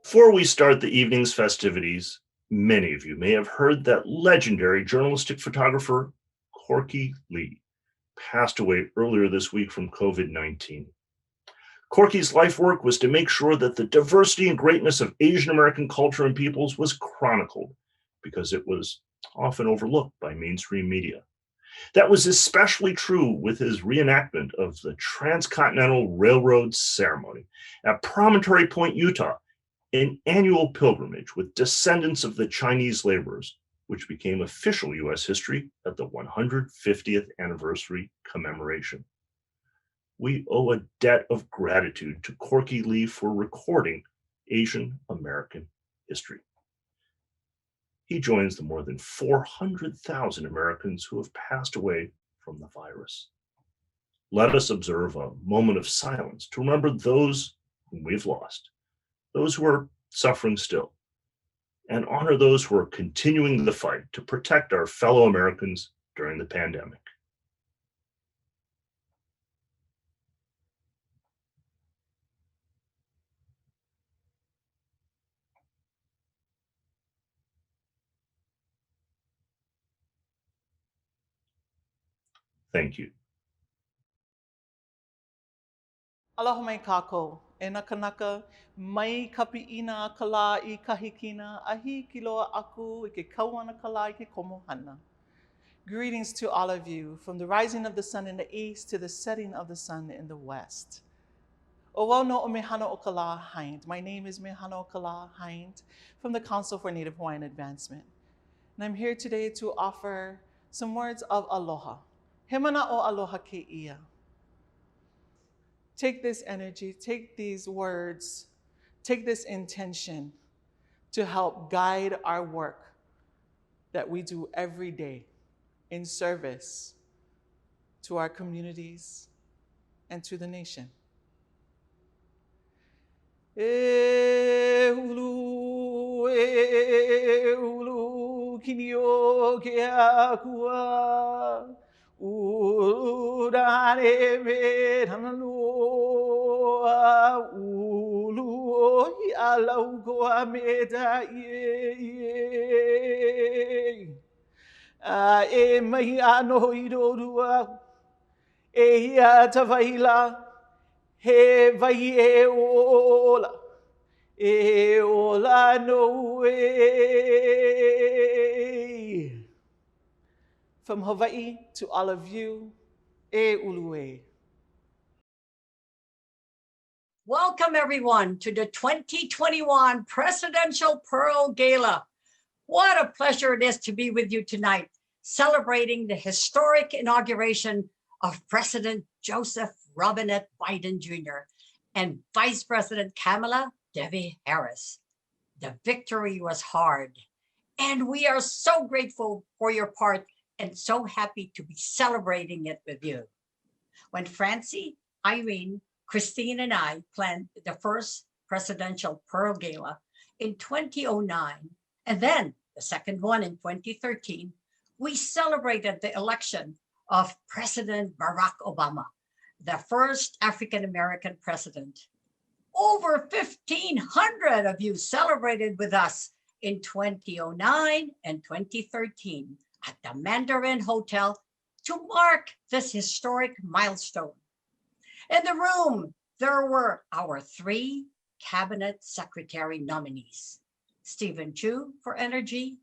Before we start the evening's festivities, many of you may have heard that legendary journalistic photographer Corky Lee passed away earlier this week from COVID-19. Corky's life work was to make sure that the diversity and greatness of Asian American culture and peoples was chronicled, because it was often overlooked by mainstream media. That was especially true with his reenactment of the Transcontinental Railroad ceremony at Promontory Point, Utah, an annual pilgrimage with descendants of the Chinese laborers, which became official U.S. history at the 150th anniversary commemoration. We owe a debt of gratitude to Corky Lee for recording Asian American history. He joins the more than 400,000 Americans who have passed away from the virus. Let us observe a moment of silence to remember those whom we've lost, those who are suffering still, and honor those who are continuing the fight to protect our fellow Americans during the pandemic. Thank you. Aloha mai kākou, e nā kanaka, mai kapi'ina ka lā I kahikina, ahi ki loa aku I ke kauana ka lā I ke komohana. Greetings to all of you, from the rising of the sun in the east to the setting of the sun in the west. O wau no o Mehana o ka lā Hind. My name is Mehana o ka lā Hind from the Council for Native Hawaiian Advancement. And I'm here today to offer some words of aloha. He mana o aloha ke ia. Take this energy, take these words, take this intention to help guide our work that we do every day in service to our communities and to the nation. E ulu, kinio ke akua. Urane me hanaloa ulu ohi alau koa me da ye e mai ano irorua e ia tawaila he vai e ola no e. From Hawaii to all of you, e ulu'e. Welcome everyone to the 2021 Presidential Pearl Gala. What a pleasure it is to be with you tonight, celebrating the historic inauguration of President Joseph Robinette Biden Jr. and Vice President Kamala Devi Harris. The victory was hard, and we are so grateful for your part and so happy to be celebrating it with you. When Francey, Irene, Christine, and I planned the first Presidential Pearl Gala in 2009, and then the second one in 2013, we celebrated the election of President Barack Obama, the first African-American president. Over 1,500 of you celebrated with us in 2009 and 2013. At the Mandarin Hotel to mark this historic milestone. In the room, there were our 3 cabinet secretary nominees: Stephen Chu for Energy,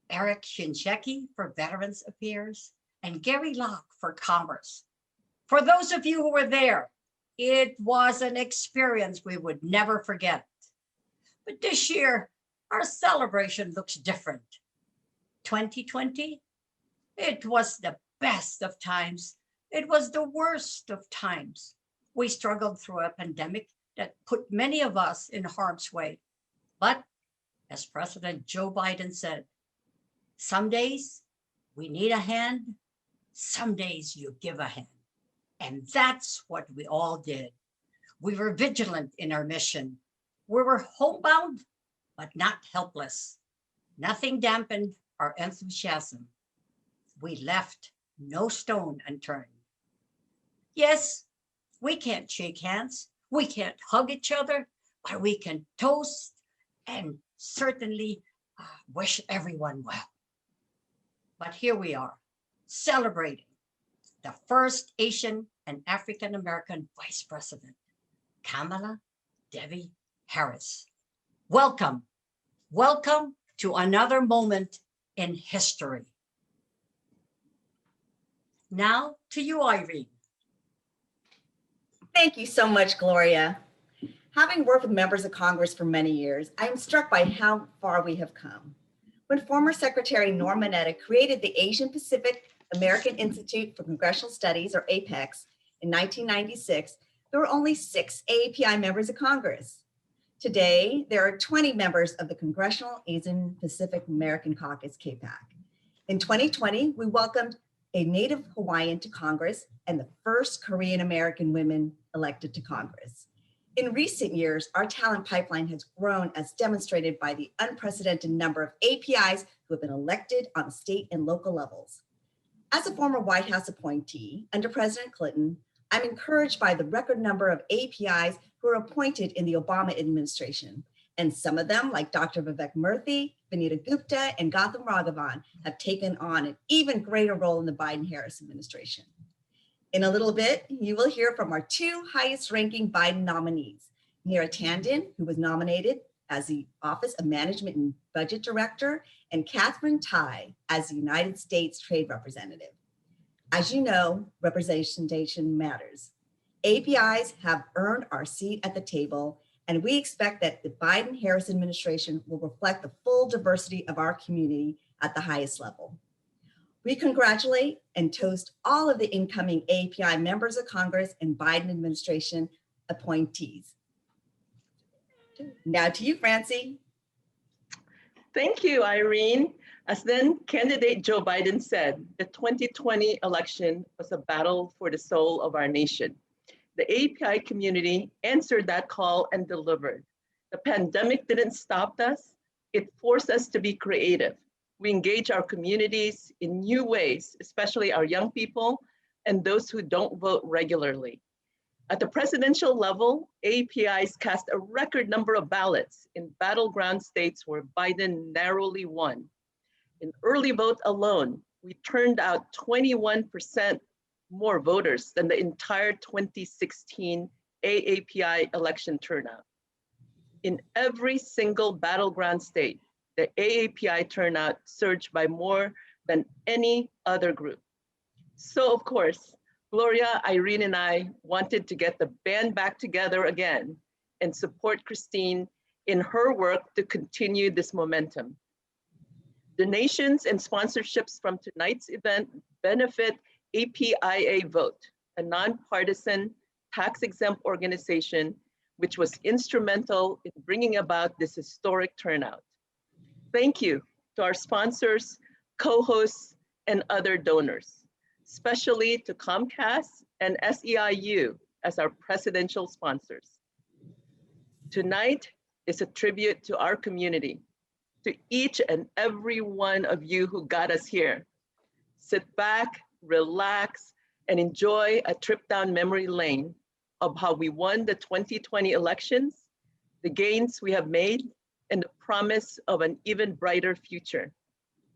Eric Shinsheki for Veterans Affairs, and Gary Locke for Commerce. For those of you who were there, it was an experience we would never forget. But this year, our celebration looks different. 2020, it was the best of times. It was the worst of times. We struggled through a pandemic that put many of us in harm's way, But as President Joe Biden said, some days we need a hand, some days you give a hand. And that's what we all did. We were vigilant in our mission. We were homebound, but not helpless. Nothing dampened our enthusiasm. We left no stone unturned. Yes, we can't shake hands, we can't hug each other, but we can toast and certainly wish everyone well. But here we are, celebrating the first Asian and African-American Vice President, Kamala Devi Harris. Welcome, welcome to another moment in history. Now to you, Irene. Thank you so much, Gloria. Having worked with members of Congress for many years, I am struck by how far we have come. When former Secretary Norm Mineta created the Asian Pacific American Institute for Congressional Studies, or APEX, in 1996, there were only 6 AAPI members of Congress. Today, there are 20 members of the Congressional Asian Pacific American Caucus, CAPAC. In 2020, we welcomed a Native Hawaiian to Congress and the first Korean American women elected to Congress. In recent years, our talent pipeline has grown as demonstrated by the unprecedented number of APIs who have been elected on state and local levels. As a former White House appointee under President Clinton, I'm encouraged by the record number of APIs who were appointed in the Obama administration. And some of them, like Dr. Vivek Murthy, Vanita Gupta, and Gautam Raghavan, have taken on an even greater role in the Biden-Harris administration. In a little bit, you will hear from our 2 highest-ranking Biden nominees, Neera Tanden, who was nominated as the Office of Management and Budget Director, and Catherine Tai as the United States Trade Representative. As you know, representation matters. APIs have earned our seat at the table, and we expect that the Biden-Harris administration will reflect the full diversity of our community at the highest level. We congratulate and toast all of the incoming API members of Congress and Biden administration appointees. Now to you, Francey. Thank you, Irene. As then candidate Joe Biden said, the 2020 election was a battle for the soul of our nation. The API community answered that call and delivered. The pandemic didn't stop us. It forced us to be creative. We engage our communities in new ways, especially our young people and those who don't vote regularly. At the presidential level, APIs cast a record number of ballots in battleground states where Biden narrowly won. In early vote alone, we turned out 21% more voters than the entire 2016 AAPI election turnout. In every single battleground state, the AAPI turnout surged by more than any other group. So of course, Gloria, Irene, and I wanted to get the band back together again and support Christine in her work to continue this momentum. Donations and sponsorships from tonight's event benefit APIAVote, a nonpartisan, tax-exempt organization which was instrumental in bringing about this historic turnout. Thank you to our sponsors, co-hosts, and other donors, especially to Comcast and SEIU as our presidential sponsors. Tonight is a tribute to our community, to each and every one of you who got us here. Sit back, relax, and enjoy a trip down memory lane of how we won the 2020 elections, the gains we have made, and the promise of an even brighter future.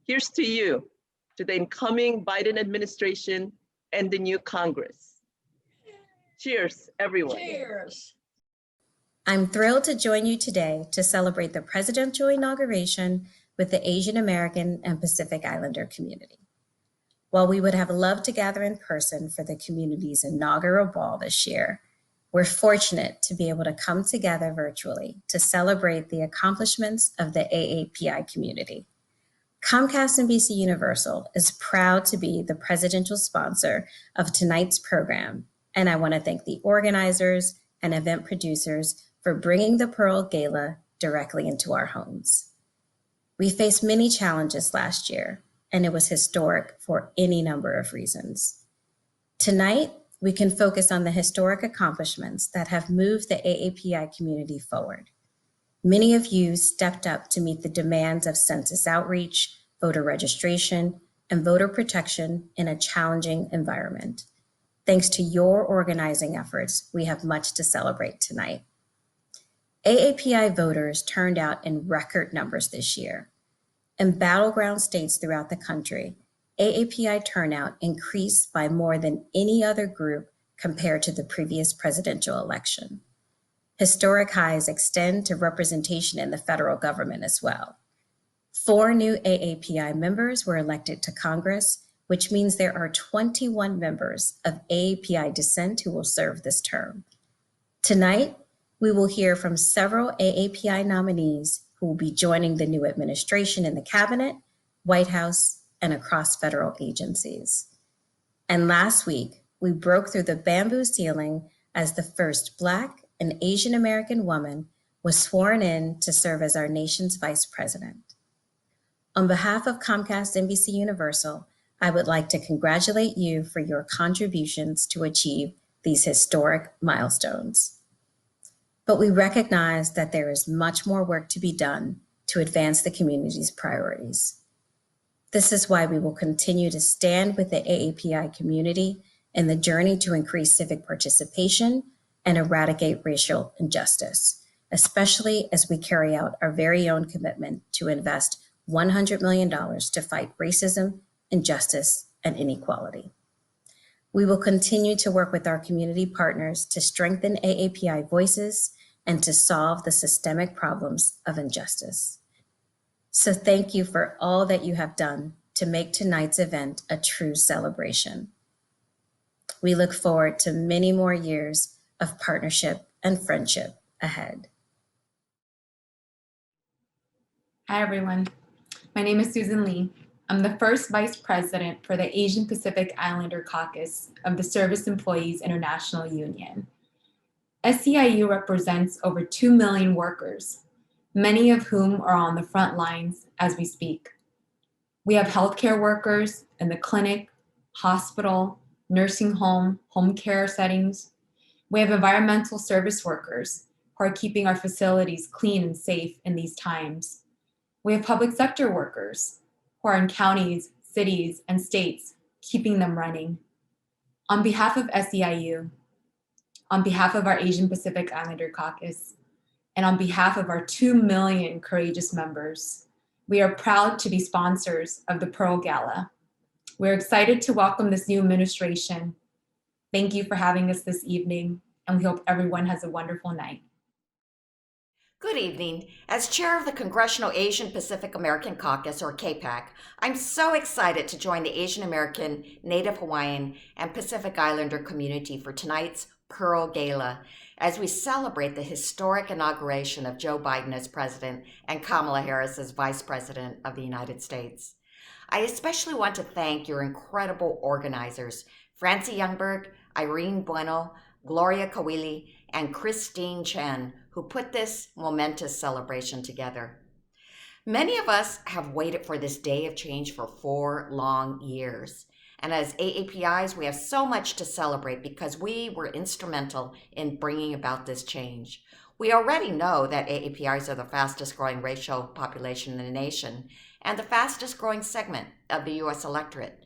Here's to you, to the incoming Biden administration and the new Congress. Cheers, everyone. Cheers. I'm thrilled to join you today to celebrate the presidential inauguration with the Asian American and Pacific Islander community. While we would have loved to gather in person for the community's inaugural ball this year, we're fortunate to be able to come together virtually to celebrate the accomplishments of the AAPI community. Comcast NBC Universal is proud to be the presidential sponsor of tonight's program, and I want to thank the organizers and event producers for bringing the Pearl Gala directly into our homes. We faced many challenges last year, and it was historic for any number of reasons. Tonight, we can focus on the historic accomplishments that have moved the AAPI community forward. Many of you stepped up to meet the demands of census outreach, voter registration, and voter protection in a challenging environment. Thanks to your organizing efforts, we have much to celebrate tonight. AAPI voters turned out in record numbers this year. In battleground states throughout the country, AAPI turnout increased by more than any other group compared to the previous presidential election. Historic highs extend to representation in the federal government as well. 4 new AAPI members were elected to Congress, which means there are 21 members of AAPI descent who will serve this term. Tonight, we will hear from several AAPI nominees who will be joining the new administration in the cabinet, White House, and across federal agencies. And last week, we broke through the bamboo ceiling as the first Black and Asian American woman was sworn in to serve as our nation's vice president. On behalf of Comcast NBC Universal, I would like to congratulate you for your contributions to achieve these historic milestones. But we recognize that there is much more work to be done to advance the community's priorities. This is why we will continue to stand with the AAPI community in the journey to increase civic participation and eradicate racial injustice, especially as we carry out our very own commitment to invest $100 million to fight racism, injustice, and inequality. We will continue to work with our community partners to strengthen AAPI voices and to solve the systemic problems of injustice. So thank you for all that you have done to make tonight's event a true celebration. We look forward to many more years of partnership and friendship ahead. Hi, everyone. My name is Susan Lee. I'm the first Vice President for the Asian Pacific Islander Caucus of the Service Employees International Union. SEIU represents over 2 million workers, many of whom are on the front lines as we speak. We have healthcare workers in the clinic, hospital, nursing home, home care settings. We have environmental service workers who are keeping our facilities clean and safe in these times. We have public sector workers who are in counties, cities, and states, keeping them running. On behalf of SEIU, on behalf of our Asian Pacific Islander Caucus, and on behalf of our 2 million courageous members, we are proud to be sponsors of the Pearl Gala. We're excited to welcome this new administration. Thank you for having us this evening, and we hope everyone has a wonderful night. Good evening. As chair of the Congressional Asian Pacific American Caucus, or CAPAC, I'm so excited to join the Asian American, Native Hawaiian, and Pacific Islander community for tonight's Pearl Gala, as we celebrate the historic inauguration of Joe Biden as president and Kamala Harris as vice president of the United States. I especially want to thank your incredible organizers, Francey Youngberg, Irene Bueno, Gloria Caoile, and Christine Chen, who put this momentous celebration together. Many of us have waited for this day of change for 4 long years. And as AAPIs, we have so much to celebrate because we were instrumental in bringing about this change. We already know that AAPIs are the fastest growing racial population in the nation and the fastest growing segment of the US electorate.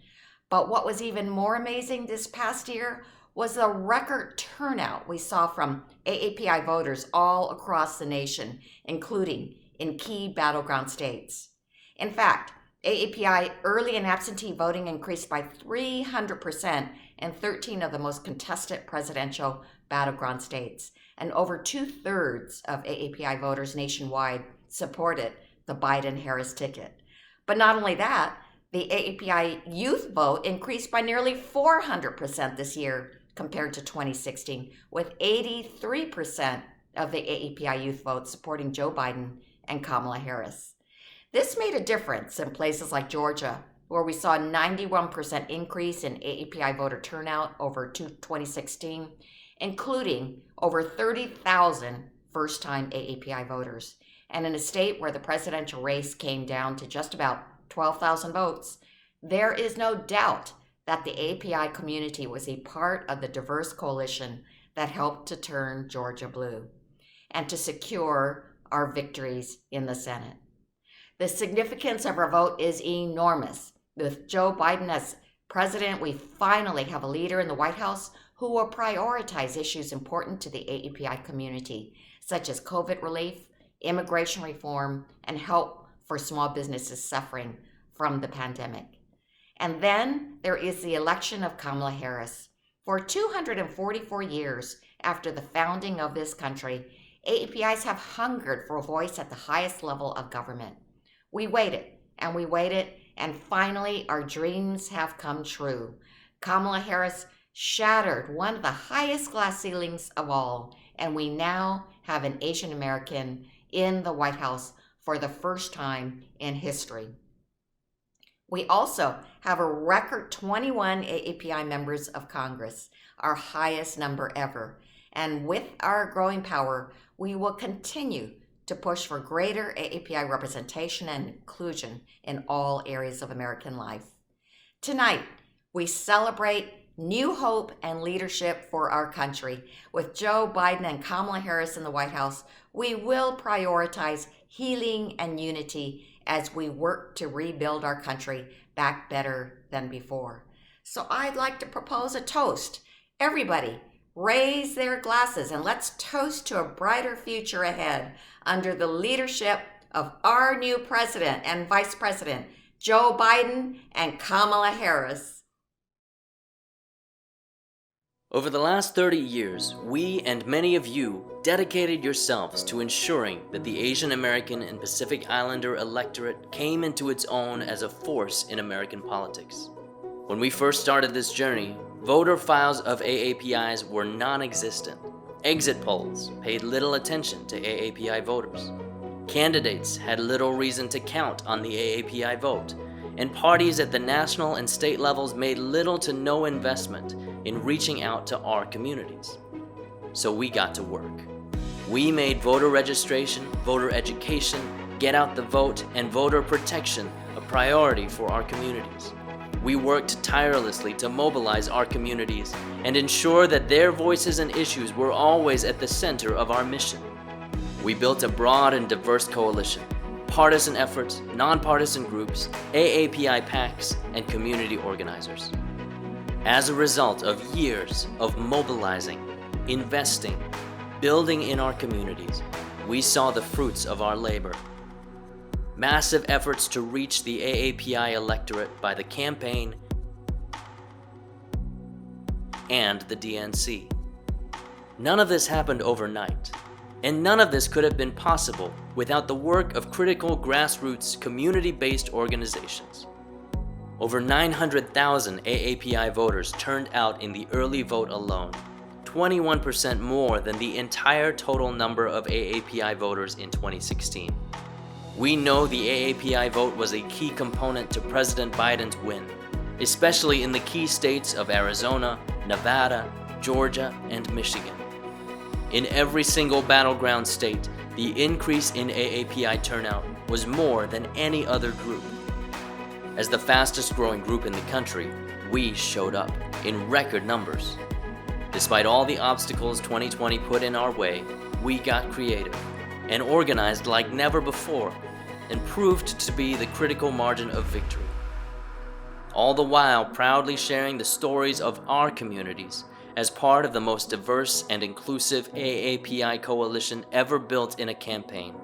But what was even more amazing this past year was the record turnout we saw from AAPI voters all across the nation, including in key battleground states. In fact, AAPI early and absentee voting increased by 300% in 13 of the most contested presidential battleground states, and over 2/3 of AAPI voters nationwide supported the Biden-Harris ticket. But not only that, the AAPI youth vote increased by nearly 400% this year compared to 2016, with 83% of the AAPI youth vote supporting Joe Biden and Kamala Harris. This made a difference in places like Georgia, where we saw a 91% increase in AAPI voter turnout over 2016, including over 30,000 first-time AAPI voters. And in a state where the presidential race came down to just about 12,000 votes, there is no doubt that the API community was a part of the diverse coalition that helped to turn Georgia blue and to secure our victories in the Senate. The significance of our vote is enormous. With Joe Biden as president, we finally have a leader in the White House who will prioritize issues important to the AAPI community, such as COVID relief, immigration reform, and help for small businesses suffering from the pandemic. And then there is the election of Kamala Harris. For 244 years after the founding of this country, AAPIs have hungered for a voice at the highest level of government. We waited, and finally our dreams have come true. Kamala Harris shattered one of the highest glass ceilings of all, and we now have an Asian American in the White House for the first time in history. We also have a record 21 AAPI members of Congress, our highest number ever. And with our growing power, we will continue to push for greater AAPI representation and inclusion in all areas of American life. Tonight, we celebrate new hope and leadership for our country. With Joe Biden and Kamala Harris in the White House, we will prioritize healing and unity as we work to rebuild our country back better than before. So I'd like to propose a toast. Everybody, raise their glasses and let's toast to a brighter future ahead under the leadership of our new president and vice president, Joe Biden and Kamala Harris. Over the last 30 years, we and many of you dedicated yourselves to ensuring that the Asian American and Pacific Islander electorate came into its own as a force in American politics. When we first started this journey, voter files of AAPIs were non-existent. Exit polls paid little attention to AAPI voters. Candidates had little reason to count on the AAPI vote, and parties at the national and state levels made little to no investment in reaching out to our communities. So we got to work. We made voter registration, voter education, get out the vote, and voter protection a priority for our communities. We worked tirelessly to mobilize our communities and ensure that their voices and issues were always at the center of our mission. We built a broad and diverse coalition, partisan efforts, nonpartisan groups, AAPI PACs, and community organizers. As a result of years of mobilizing, investing, building in our communities, we saw the fruits of our labor. Massive efforts to reach the AAPI electorate by the campaign and the DNC. None of this happened overnight, and none of this could have been possible without the work of critical grassroots community-based organizations. Over 900,000 AAPI voters turned out in the early vote alone, 21% more than the entire total number of AAPI voters in 2016. We know the AAPI vote was a key component to President Biden's win, especially in the key states of Arizona, Nevada, Georgia, and Michigan. In every single battleground state, the increase in AAPI turnout was more than any other group. As the fastest growing group in the country, we showed up in record numbers. Despite all the obstacles 2020 put in our way, we got creative and organized like never before, and proved to be the critical margin of victory. All the while proudly sharing the stories of our communities as part of the most diverse and inclusive AAPI coalition ever built in a campaign.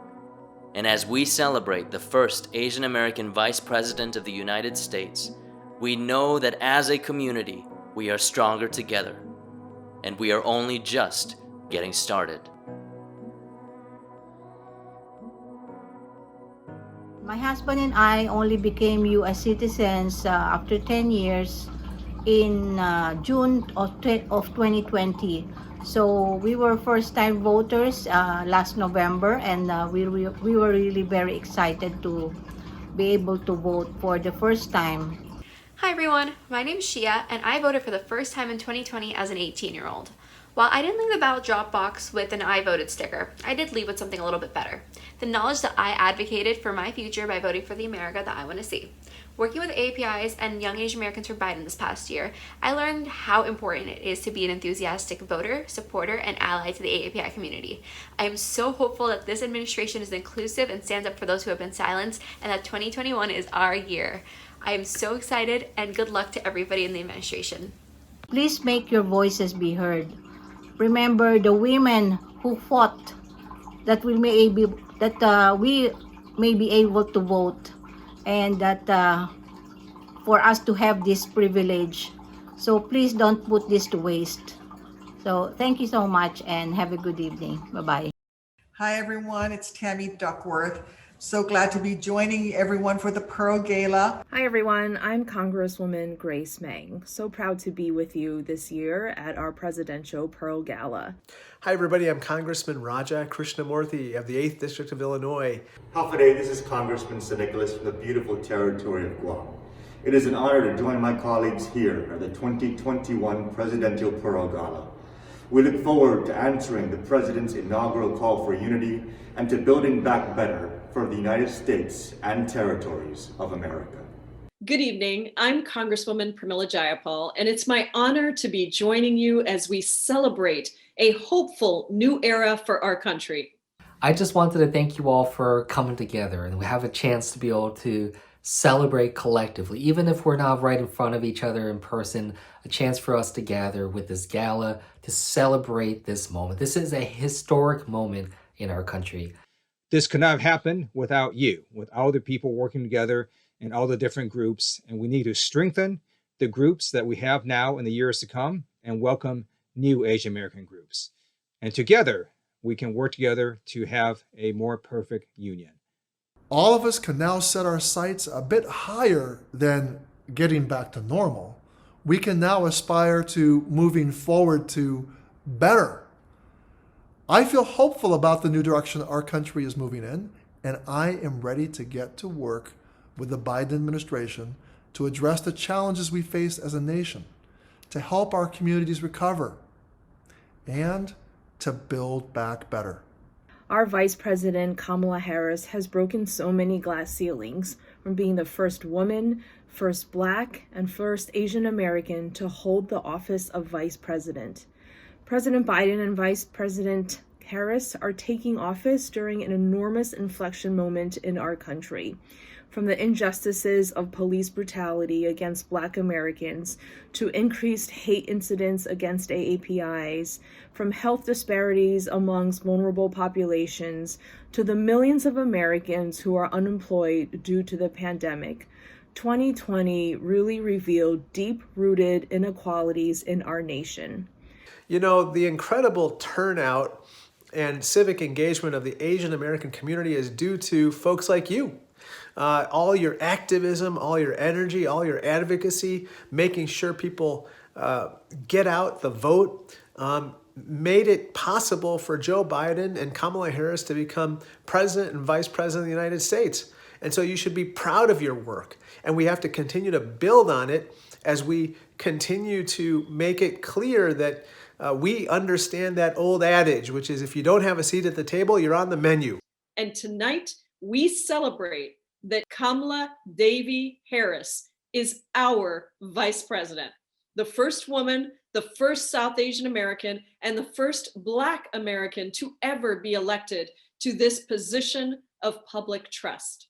And as we celebrate the first Asian American Vice President of the United States, we know that as a community, we are stronger together, and we are only just getting started. My husband and I only became U.S. citizens after 10 years in June of 2020. So we were first-time voters last November, and we were really very excited to be able to vote for the first time. Hi everyone, my name is Shia, and I voted for the first time in 2020 as an 18-year-old. While I didn't leave the ballot drop box with an I voted sticker, I did leave with something a little bit better. The knowledge that I advocated for my future by voting for the America that I want to see. Working with APIs and Young Asian Americans for Biden this past year, I learned how important it is to be an enthusiastic voter, supporter, and ally to the AAPI community. I am so hopeful that this administration is inclusive and stands up for those who have been silenced, and that 2021 is our year. I am so excited, and good luck to everybody in the administration. Please make your voices be heard. Remember the women who fought that we may be able to vote, and that for us to have this privilege. So please don't put this to waste. So thank you so much and have a good evening. Bye-bye. Hi everyone, it's Tammy Duckworth. So glad to be joining everyone for the Pearl Gala. Hi everyone, I'm Congresswoman Grace Meng. So proud to be with you this year at our Presidential Pearl Gala. Hi everybody, I'm Congressman Raja Krishnamurthy of the 8th District of Illinois. Howdy, this is Congressman St. Nicholas from the beautiful territory of Guam. It is an honor to join my colleagues here at the 2021 Presidential Pearl Gala. We look forward to answering the President's inaugural call for unity and to building back better for the United States and territories of America. Good evening, I'm Congresswoman Pramila Jayapal, and it's my honor to be joining you as we celebrate a hopeful new era for our country. I just wanted to thank you all for coming together, and we have a chance to be able to celebrate collectively, even if we're not right in front of each other in person, a chance for us to gather with this gala to celebrate this moment. This is a historic moment in our country. This could not have happened without you, with all the people working together and all the different groups. And we need to strengthen the groups that we have now in the years to come and welcome new Asian American groups. And together, we can work together to have a more perfect union. All of us can now set our sights a bit higher than getting back to normal. We can now aspire to moving forward to better. I feel hopeful about the new direction our country is moving in, and I am ready to get to work with the Biden administration to address the challenges we face as a nation, to help our communities recover, and to build back better. Our Vice President Kamala Harris has broken so many glass ceilings, from being the first woman, first Black, and first Asian American to hold the office of Vice President. President Biden and Vice President Harris are taking office during an enormous inflection moment in our country. From the injustices of police brutality against Black Americans to increased hate incidents against AAPIs, from health disparities amongst vulnerable populations to the millions of Americans who are unemployed due to the pandemic, 2020 really revealed deep-rooted inequalities in our nation. You know, the incredible turnout and civic engagement of the Asian American community is due to folks like you. All your activism, all your energy, all your advocacy, making sure people get out the vote, made it possible for Joe Biden and Kamala Harris to become president and vice president of the United States. And so you should be proud of your work. And we have to continue to build on it as we continue to make it clear that we understand that old adage, which is if you don't have a seat at the table, you're on the menu. And tonight we celebrate that Kamala Devi Harris is our vice president, the first woman, the first South Asian American, and the first Black American to ever be elected to this position of public trust.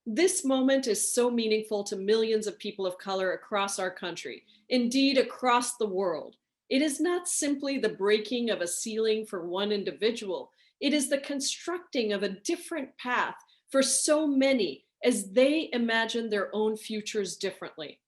This moment is so meaningful to millions of people of color across our country, indeed across the world. It is not simply the breaking of a ceiling for one individual. It is the constructing of a different path for so many as they imagine their own futures differently.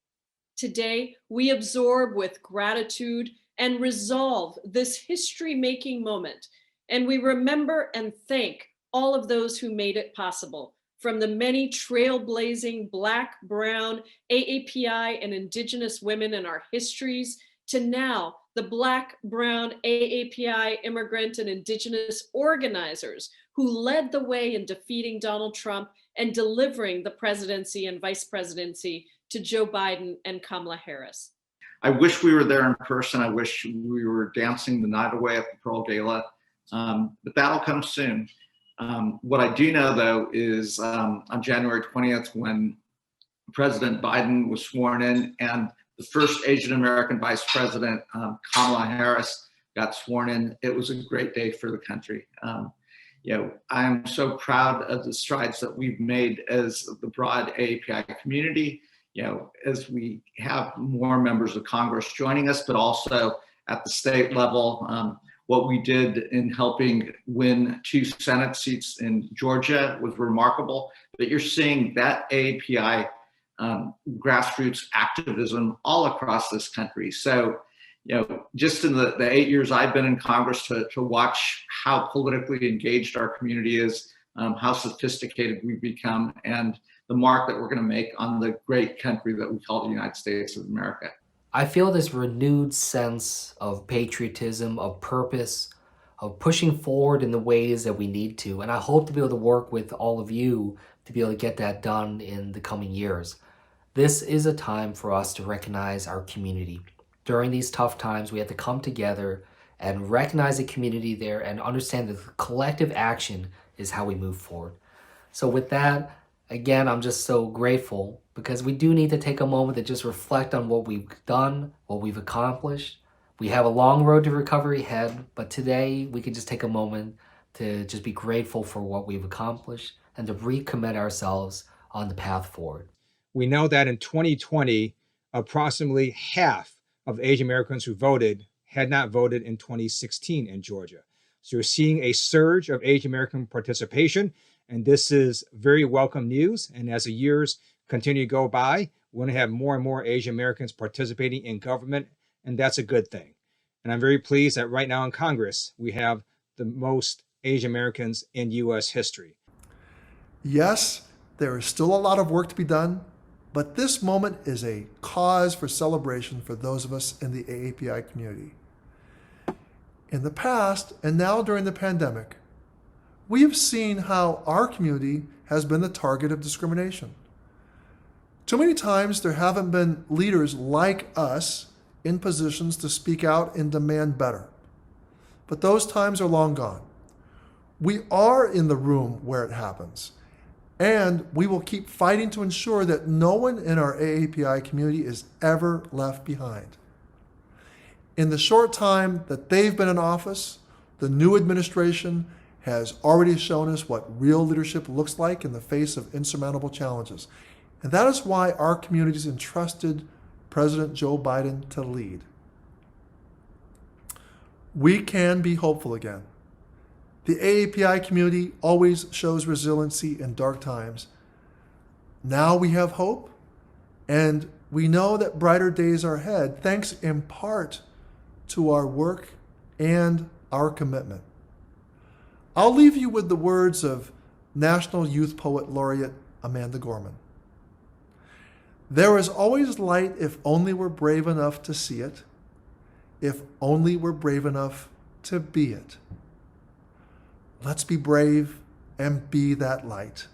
Today, we absorb with gratitude and resolve this history-making moment, and we remember and thank all of those who made it possible, from the many trailblazing Black, Brown, AAPI, and Indigenous women in our histories, to now the Black, Brown, AAPI, immigrant, and Indigenous organizers who led the way in defeating Donald Trump and delivering the presidency and vice presidency to Joe Biden and Kamala Harris. I wish we were there in person. I wish we were dancing the night away at the Pearl Gala, but that'll come soon. What I do know, though, is on January 20th, when President Biden was sworn in and the first Asian American Vice President, Kamala Harris, got sworn in, it was a great day for the country. I'm so proud of the strides that we've made as the broad AAPI community, as we have more members of Congress joining us, but also at the state level. What we did in helping win 2 Senate seats in Georgia was remarkable, but you're seeing that AAPI grassroots activism all across this country. So, just in the 8 years I've been in Congress to watch how politically engaged our community is, how sophisticated we've become, and the mark that we're going to make on the great country that we call the United States of America. I feel this renewed sense of patriotism, of purpose, of pushing forward in the ways that we need to. And I hope to be able to work with all of you to be able to get that done in the coming years. This is a time for us to recognize our community. During these tough times, we have to come together and recognize the community there and understand that collective action is how we move forward. So with that, again, I'm just so grateful because we do need to take a moment to just reflect on what we've done, what we've accomplished. We have a long road to recovery ahead, but today we can just take a moment to just be grateful for what we've accomplished and to recommit ourselves on the path forward. We know that in 2020, approximately half of Asian Americans who voted had not voted in 2016 in Georgia. So you're seeing a surge of Asian American participation, and this is very welcome news. And as the years continue to go by, we're going to have more and more Asian Americans participating in government, and that's a good thing. And I'm very pleased that right now in Congress, we have the most Asian Americans in U.S. history. Yes, there is still a lot of work to be done, but this moment is a cause for celebration for those of us in the AAPI community. In the past, and now during the pandemic, we have seen how our community has been the target of discrimination. Too many times there haven't been leaders like us in positions to speak out and demand better. But those times are long gone. We are in the room where it happens, and we will keep fighting to ensure that no one in our AAPI community is ever left behind. In the short time that they've been in office, the new administration has already shown us what real leadership looks like in the face of insurmountable challenges. And that is why our communities entrusted President Joe Biden to lead. We can be hopeful again. The AAPI community always shows resiliency in dark times. Now we have hope, and we know that brighter days are ahead, thanks in part to our work and our commitment. I'll leave you with the words of National Youth Poet Laureate Amanda Gorman. There is always light if only we're brave enough to see it, if only we're brave enough to be it. Let's be brave and be that light.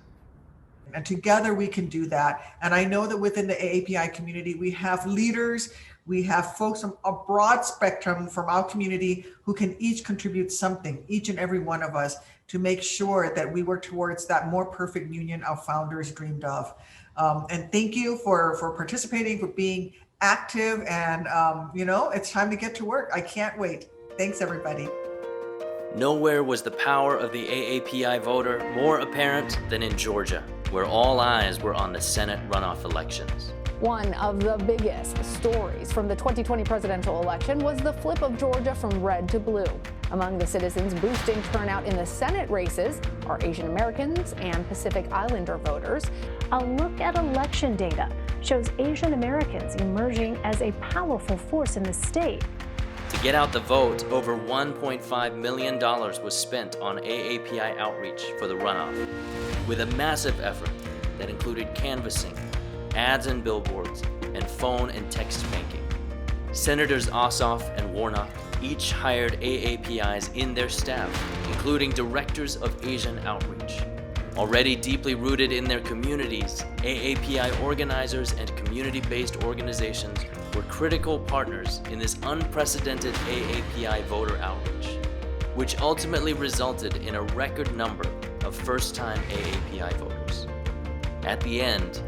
And together we can do that. And I know that within the AAPI community, we have leaders, we have folks from a broad spectrum from our community who can each contribute something, each and every one of us, to make sure that we work towards that more perfect union our founders dreamed of. And thank you for participating, for being active. And, it's time to get to work. I can't wait. Thanks, everybody. Nowhere was the power of the AAPI voter more apparent than in Georgia, where all eyes were on the Senate runoff elections. One of the biggest stories from the 2020 presidential election was the flip of Georgia from red to blue. Among the citizens boosting turnout in the Senate races are Asian Americans and Pacific Islander voters. A look at election data shows Asian Americans emerging as a powerful force in the state. To get out the vote, over $1.5 million was spent on AAPI outreach for the runoff, with a massive effort that included canvassing, ads and billboards, and phone and text banking. Senators Ossoff and Warnock each hired AAPIs in their staff, including directors of Asian outreach. Already deeply rooted in their communities, AAPI organizers and community-based organizations were critical partners in this unprecedented AAPI voter outreach, which ultimately resulted in a record number of first-time AAPI voters. At the end,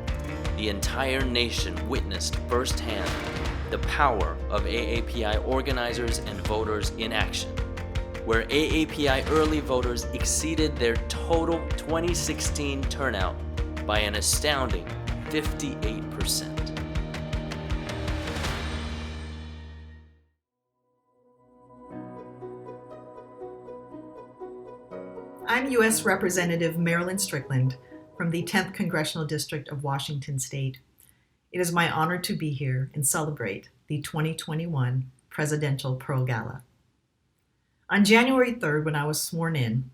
the entire nation witnessed firsthand the power of AAPI organizers and voters in action, where AAPI early voters exceeded their total 2016 turnout by an astounding 58%. I'm U.S. Representative Marilyn Strickland from the 10th Congressional District of Washington State. It is my honor to be here and celebrate the 2021 Presidential Pearl Gala. On January 3rd, when I was sworn in,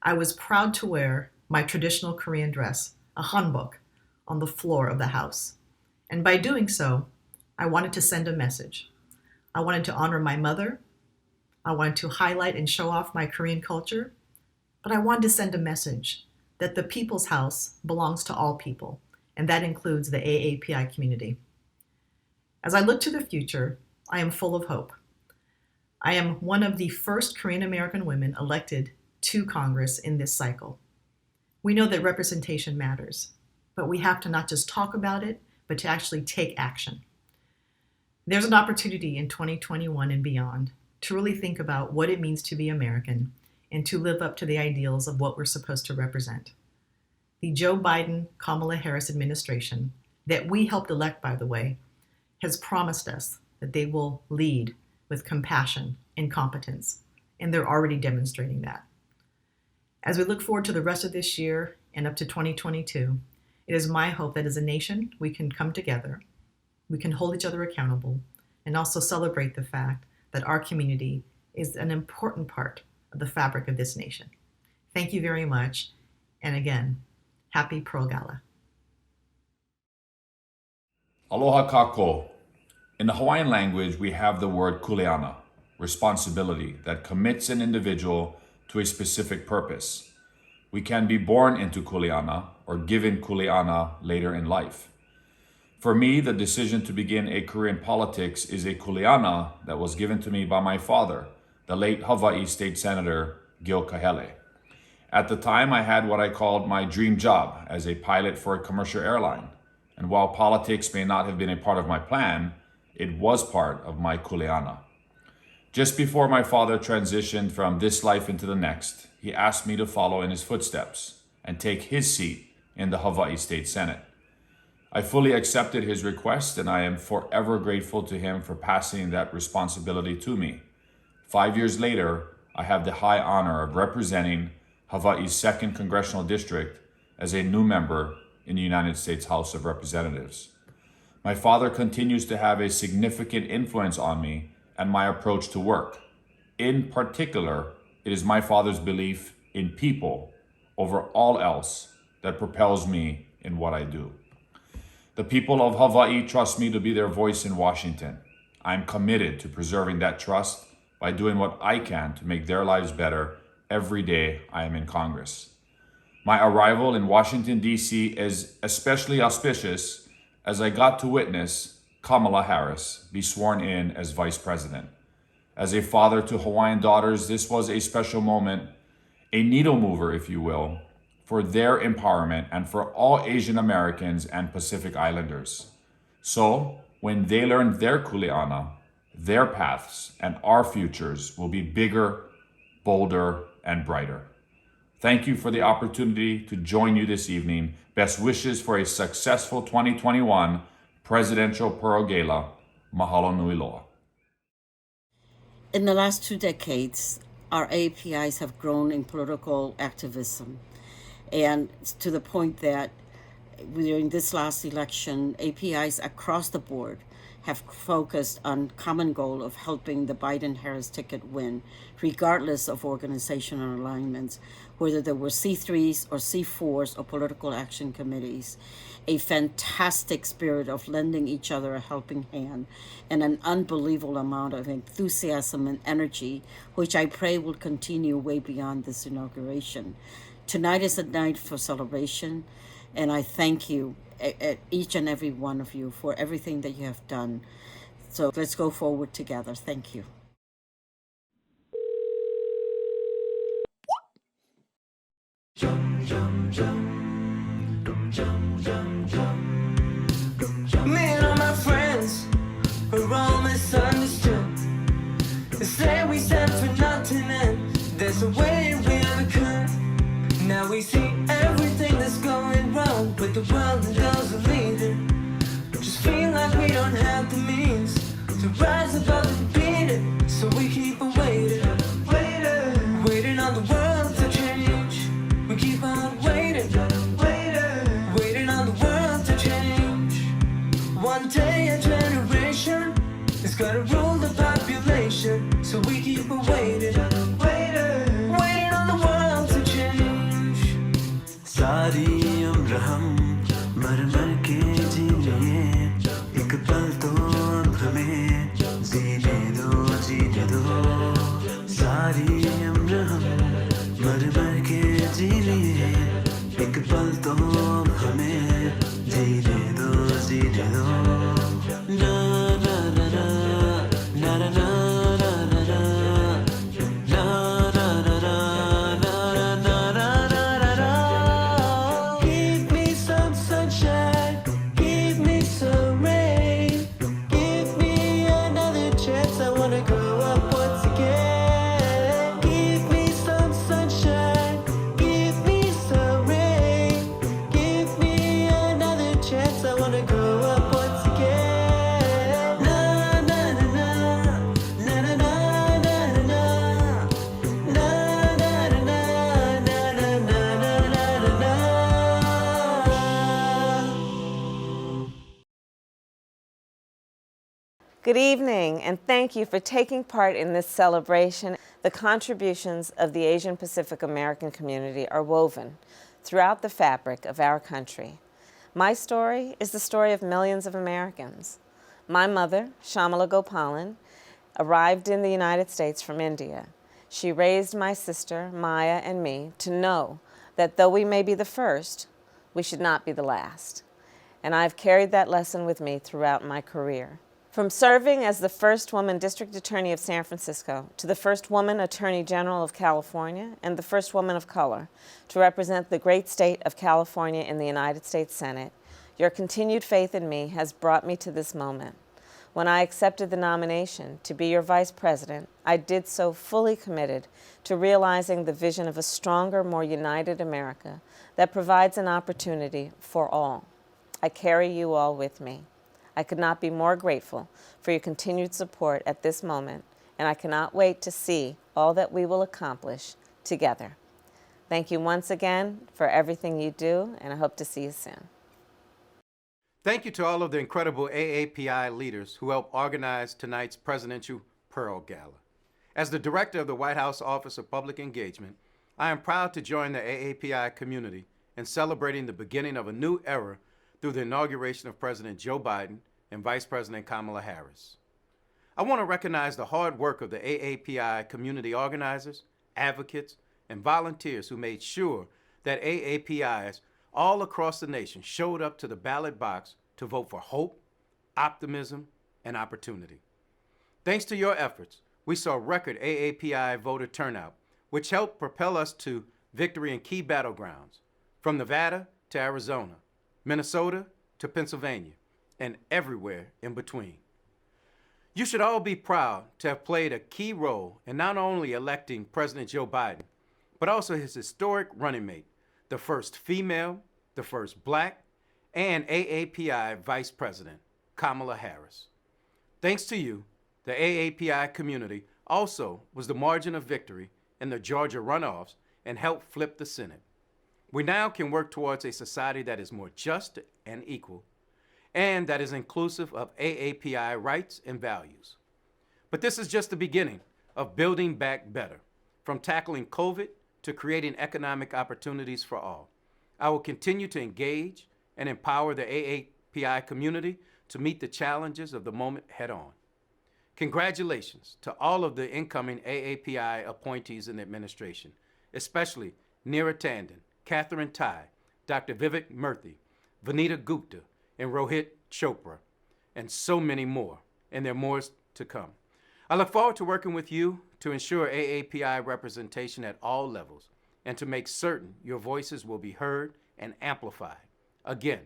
I was proud to wear my traditional Korean dress, a hanbok, on the floor of the House. And by doing so, I wanted to send a message. I wanted to honor my mother. I wanted to highlight and show off my Korean culture. But I wanted to send a message that the People's House belongs to all people, and that includes the AAPI community. As I look to the future, I am full of hope. I am one of the first Korean American women elected to Congress in this cycle. We know that representation matters, but we have to not just talk about it, but to actually take action. There's an opportunity in 2021 and beyond to really think about what it means to be American and to live up to the ideals of what we're supposed to represent. The Joe Biden-Kamala Harris administration, that we helped elect, by the way, has promised us that they will lead with compassion and competence, and they're already demonstrating that. As we look forward to the rest of this year and up to 2022, it is my hope that as a nation, we can come together, we can hold each other accountable, and also celebrate the fact that our community is an important part of the fabric of this nation. Thank you very much. And again, happy Pearl Gala. Aloha kako. In the Hawaiian language, we have the word kuleana, responsibility that commits an individual to a specific purpose. We can be born into kuleana or given kuleana later in life. For me, the decision to begin a career in politics is a kuleana that was given to me by my father, the late Hawaii State Senator Gil Kahele. At the time, I had what I called my dream job as a pilot for a commercial airline. And while politics may not have been a part of my plan, it was part of my kuleana. Just before my father transitioned from this life into the next, he asked me to follow in his footsteps and take his seat in the Hawaii State Senate. I fully accepted his request, and I am forever grateful to him for passing that responsibility to me. 5 years later, I have the high honor of representing Hawaii's 2nd Congressional District as a new member in the United States House of Representatives. My father continues to have a significant influence on me and my approach to work. In particular, it is my father's belief in people over all else that propels me in what I do. The people of Hawaii trust me to be their voice in Washington. I'm committed to preserving that trust by doing what I can to make their lives better every day I am in Congress. My arrival in Washington, D.C. is especially auspicious as I got to witness Kamala Harris be sworn in as Vice President. As a father to Hawaiian daughters, this was a special moment, a needle mover, if you will, for their empowerment and for all Asian Americans and Pacific Islanders. So, when they learn their kuleana, their paths and our futures will be bigger, bolder, and brighter. Thank you for the opportunity to join you this evening. Best wishes for a successful 2021 Presidential Pearl Gala. Mahalo nui loa. In the last 2 decades, our APIs have grown in political activism, and to the point that during this last election, APIs across the board have focused on common goal of helping the Biden-Harris ticket win, regardless of organizational alignments, whether there were C3s or C4s or political action committees. A fantastic spirit of lending each other a helping hand and an unbelievable amount of enthusiasm and energy, which I pray will continue way beyond this inauguration. Tonight is a night for celebration, and I thank you, each and every one of you, for everything that you have done. So let's go forward together. Thank you. Me and all my friends are all misunderstood. They say we stand for nothing and there's a way we overcome. Now we see everything that's going wrong with the world and those who lead it. Just feel like we don't have the means to rise above and beat it. So we keep on waiting, waiting on the world to change. We keep on waiting, waiting on the world to change. One day a generation is gonna rule the population. So we keep on waiting, waiting on the world to change. सारी उम्र हम मर मर के जी लिए, एक पल तो अब हमें जीने दो, जीने दो. सारी उम्र हम मर मर के जी लिए, एक पल तो अब हमें जीने दो, जीने दो. ना ना ना ना ना ना ना. Good evening, and thank you for taking part in this celebration. The contributions of the Asian Pacific American community are woven throughout the fabric of our country. My story is the story of millions of Americans. My mother, Shamala Gopalan, arrived in the United States from India. She raised my sister, Maya, and me to know that though we may be the first, we should not be the last. And I've carried that lesson with me throughout my career. From serving as the first woman district attorney of San Francisco to the first woman attorney general of California and the first woman of color to represent the great state of California in the United States Senate, your continued faith in me has brought me to this moment. When I accepted the nomination to be your vice president, I did so fully committed to realizing the vision of a stronger, more united America that provides an opportunity for all. I carry you all with me. I could not be more grateful for your continued support at this moment, and I cannot wait to see all that we will accomplish together. Thank you once again for everything you do, and I hope to see you soon. Thank you to all of the incredible AAPI leaders who helped organize tonight's Presidential Pearl Gala. As the director of the White House Office of Public Engagement, I am proud to join the AAPI community in celebrating the beginning of a new era through the inauguration of President Joe Biden and Vice President Kamala Harris. I want to recognize the hard work of the AAPI community organizers, advocates, and volunteers who made sure that AAPIs all across the nation showed up to the ballot box to vote for hope, optimism, and opportunity. Thanks to your efforts, we saw record AAPI voter turnout, which helped propel us to victory in key battlegrounds, from Nevada to Arizona, Minnesota to Pennsylvania, and everywhere in between. You should all be proud to have played a key role in not only electing President Joe Biden, but also his historic running mate, the first female, the first Black, and AAPI Vice President, Kamala Harris. Thanks to you, the AAPI community also was the margin of victory in the Georgia runoffs and helped flip the Senate. We now can work towards a society that is more just and equal, and that is inclusive of AAPI rights and values. But this is just the beginning of building back better, from tackling COVID to creating economic opportunities for all. I will continue to engage and empower the AAPI community to meet the challenges of the moment head on. Congratulations to all of the incoming AAPI appointees in the administration, especially Neera Tandon, Catherine Tai, Dr. Vivek Murthy, Vanita Gupta, and Rohit Chopra, and so many more. and there are more to come. I look forward to working with you to ensure AAPI representation at all levels and to make certain your voices will be heard and amplified. Again,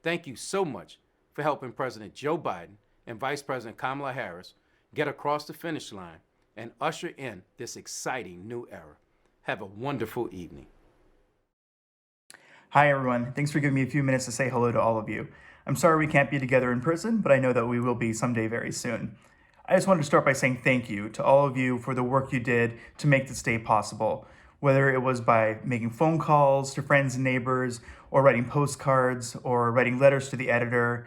thank you so much for helping President Joe Biden and Vice President Kamala Harris get across the finish line and usher in this exciting new era. Have a wonderful evening. Hi, everyone. Thanks for giving me a few minutes to say hello to all of you. I'm sorry we can't be together in person, but I know that we will be someday very soon. I just wanted to start by saying thank you to all of you for the work you did to make this day possible, whether it was by making phone calls to friends and neighbors, or writing postcards, or writing letters to the editor.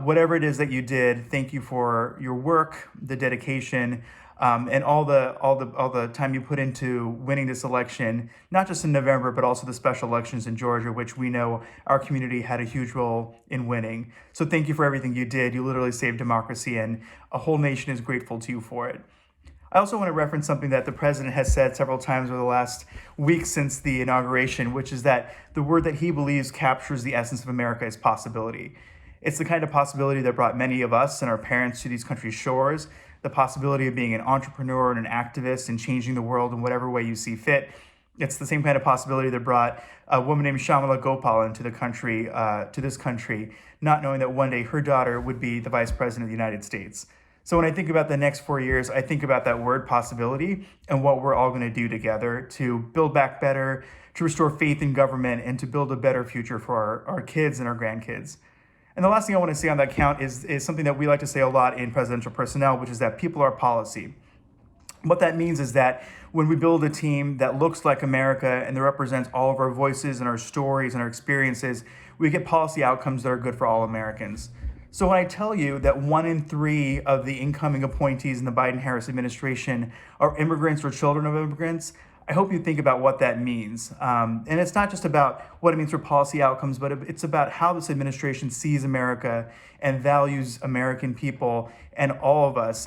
Whatever it is that you did, thank you for your work, the dedication, and all the time you put into winning this election, not just in November, but also the special elections in Georgia, which we know our community had a huge role in winning. So thank you for everything you did. You literally saved democracy, and a whole nation is grateful to you for it. I also want to reference something that the president has said several times over the last week since the inauguration, which is that the word that he believes captures the essence of America is possibility. It's the kind of possibility that brought many of us and our parents to these country's shores, the possibility of being an entrepreneur and an activist and changing the world in whatever way you see fit. It's the same kind of possibility that brought a woman named Shyamala Gopalan to this country, not knowing that one day her daughter would be the vice president of the United States. So when I think about the next 4 years, I think about that word possibility and what we're all going to do together to build back better, to restore faith in government, and to build a better future for our kids and our grandkids. And the last thing I want to say on that count is something that we like to say a lot in presidential personnel, which is that people are policy. What that means is that when we build a team that looks like America and that represents all of our voices and our stories and our experiences, we get policy outcomes that are good for all Americans. So when I tell you that 1 in 3 of the incoming appointees in the Biden-Harris administration are immigrants or children of immigrants, I hope you think about what that means. And it's not just about what it means for policy outcomes, but it's about how this administration sees America and values American people and all of us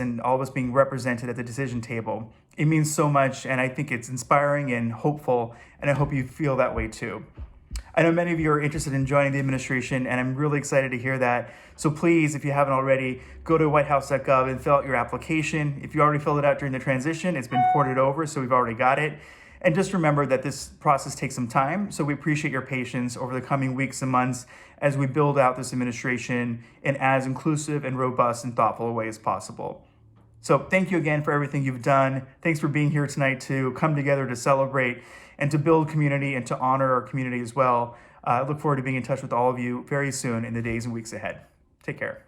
being represented at the decision table. It means so much, and I think it's inspiring and hopeful, and I hope you feel that way too. I know many of you are interested in joining the administration, and I'm really excited to hear that. So please, if you haven't already, go to whitehouse.gov and fill out your application. If you already filled it out during the transition, it's been ported over, so we've already got it. And just remember that this process takes some time, so we appreciate your patience over the coming weeks and months as we build out this administration in as inclusive and robust and thoughtful a way as possible. So thank you again for everything you've done. Thanks for being here tonight to come together to celebrate and to build community and to honor our community as well. I look forward to being in touch with all of you very soon in the days and weeks ahead. Take care.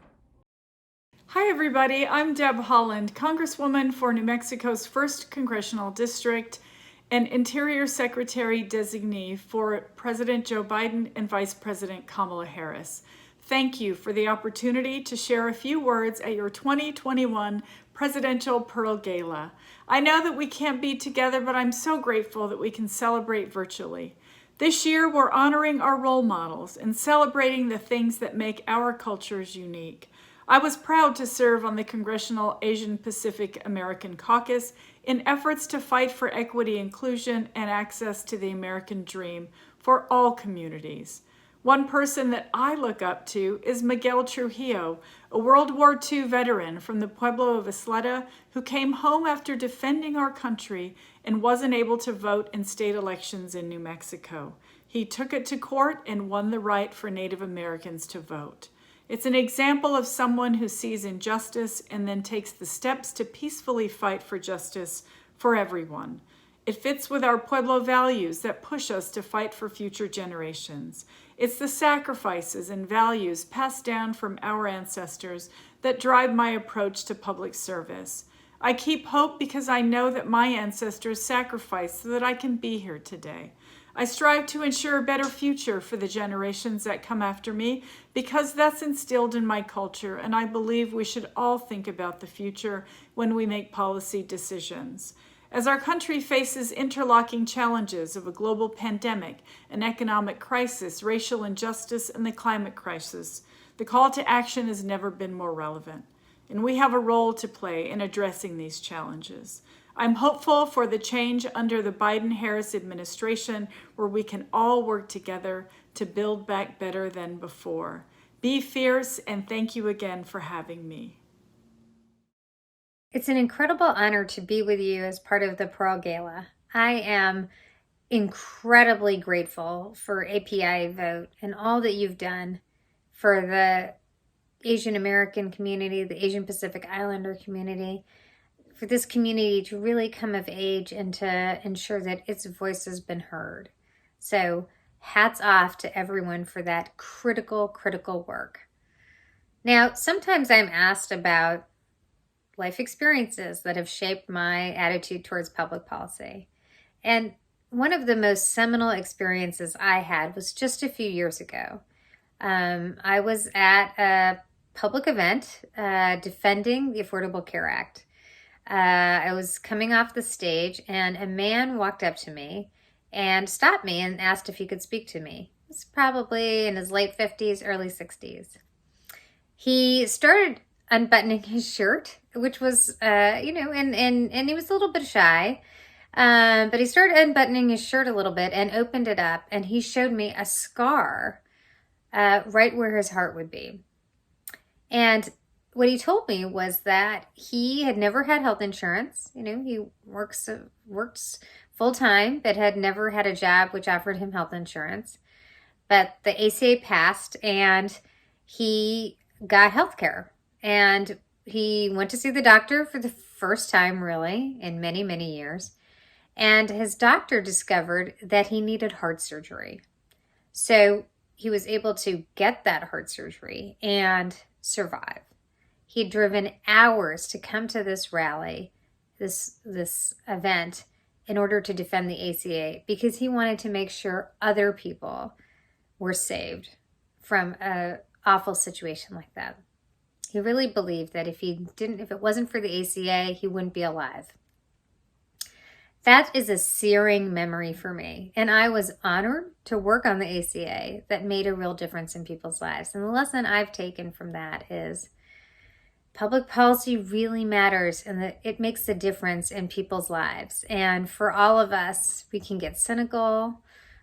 Hi, everybody. I'm Deb Haaland, Congresswoman for New Mexico's 1st Congressional District and Interior Secretary Designee for President Joe Biden and Vice President Kamala Harris. Thank you for the opportunity to share a few words at your 2021 Presidential Pearl Gala. I know that we can't be together, but I'm so grateful that we can celebrate virtually. This year, we're honoring our role models and celebrating the things that make our cultures unique. I was proud to serve on the Congressional Asian Pacific American Caucus in efforts to fight for equity, inclusion, and access to the American dream for all communities. One person that I look up to is Miguel Trujillo, a World War II veteran from the Pueblo of Isleta who came home after defending our country and wasn't able to vote in state elections in New Mexico. He took it to court and won the right for Native Americans to vote. It's an example of someone who sees injustice and then takes the steps to peacefully fight for justice for everyone. It fits with our Pueblo values that push us to fight for future generations. It's the sacrifices and values passed down from our ancestors that drive my approach to public service. I keep hope because I know that my ancestors sacrificed so that I can be here today. I strive to ensure a better future for the generations that come after me because that's instilled in my culture, and I believe we should all think about the future when we make policy decisions. As our country faces interlocking challenges of a global pandemic, an economic crisis, racial injustice, and the climate crisis, the call to action has never been more relevant, and we have a role to play in addressing these challenges. I'm hopeful for the change under the Biden-Harris administration where we can all work together to build back better than before. Be fierce, and thank you again for having me. It's an incredible honor to be with you as part of the Pearl Gala. I am incredibly grateful for APIAVote and all that you've done for the Asian American community, the Asian Pacific Islander community, for this community to really come of age and to ensure that its voice has been heard. So hats off to everyone for that critical work. Now, sometimes I'm asked about life experiences that have shaped my attitude towards public policy. And one of the most seminal experiences I had was just a few years ago. I was at a public event defending the Affordable Care Act. I was coming off the stage and a man walked up to me and stopped me and asked if he could speak to me. He was probably in his late 50s, early 60s. He started unbuttoning his shirt, which was, and he was a little bit shy. But he started unbuttoning his shirt a little bit and opened it up, and he showed me a scar right where his heart would be. And what he told me was that he had never had health insurance. He works full-time, but had never had a job which offered him health insurance. But the ACA passed, and he got health care. And he went to see the doctor for the first time, really, in many, many years. And his doctor discovered that he needed heart surgery. So he was able to get that heart surgery and survive. He'd driven hours to come to this rally, this event, in order to defend the ACA, because he wanted to make sure other people were saved from an awful situation like that. He really believed that if it wasn't for the ACA, he wouldn't be alive. That is a searing memory for me, and I was honored to work on the ACA that made a real difference in people's lives. And the lesson I've taken from that is public policy really matters, and that it makes a difference in people's lives. And for all of us, we can get cynical,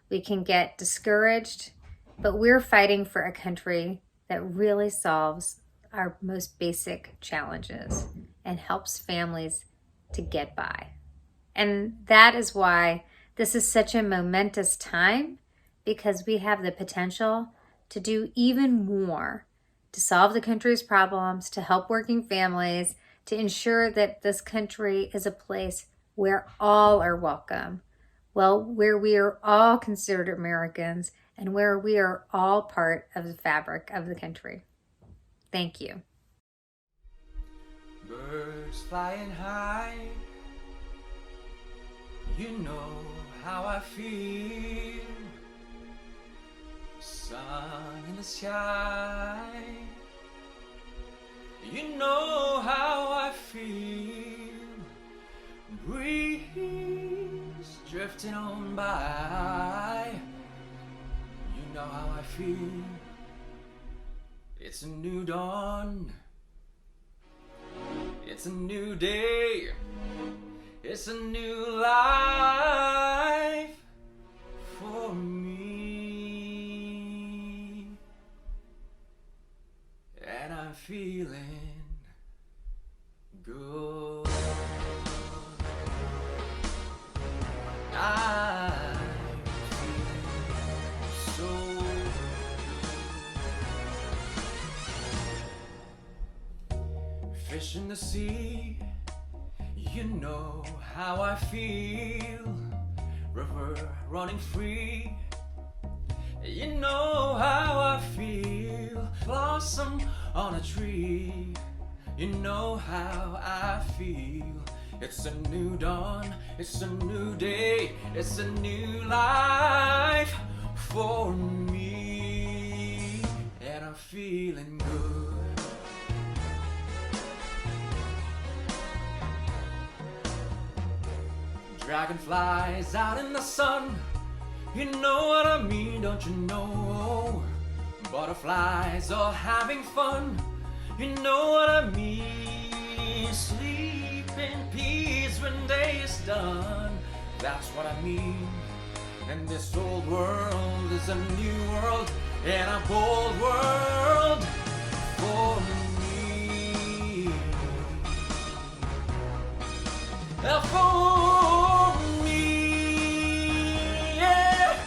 we can get discouraged, but we're fighting for a country that really solves our most basic challenges and helps families to get by. And that is why this is such a momentous time, because we have the potential to do even more to solve the country's problems, to help working families, to ensure that this country is a place where all are welcome, where we are all considered Americans, and where we are all part of the fabric of the country. Thank you. Birds flying high, you know how I feel. Sun in the sky, you know how I feel. Breeze drifting on by, you know how I feel. It's a new dawn, it's a new day, it's a new life for me, and I'm feeling good. I'm feeling so good. Fish in the sea, you know how I feel. River running free, you know how I feel. Blossom on a tree, you know how I feel. It's a new dawn, it's a new day, it's a new life for me, and I'm feeling good. Dragonflies out in the sun, you know what I mean, don't you know? Butterflies all having fun, you know what I mean. Sleep in peace when day is done, that's what I mean. And this old world is a new world, and a bold world for me. for me. Yeah.